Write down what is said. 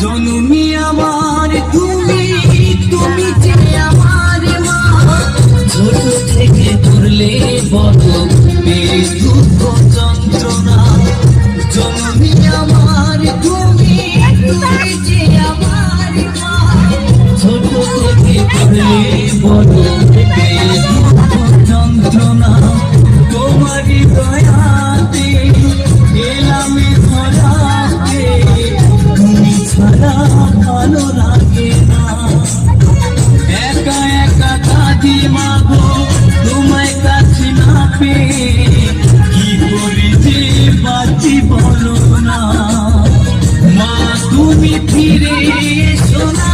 জননী আমার তুমি, তুমি যে আমার মা, ছোট থেকে করলে বড় এই দুঃখ যন্ত্রণা। জননী আমার তুমি, তুমি যে আমার মা, ছোট থেকে করলে বড় এই দুঃখ যন্ত্রণা। তোমারই দয়াতে এলাম ধরাতে, তুমি ছাড়া ভালো লাগে না। একা একা কাঁদি মাগো তোমায় কাছে না পেয়ে, কি করে যে বাঁচি বলো না। মা তুমি ফিরে এসো না।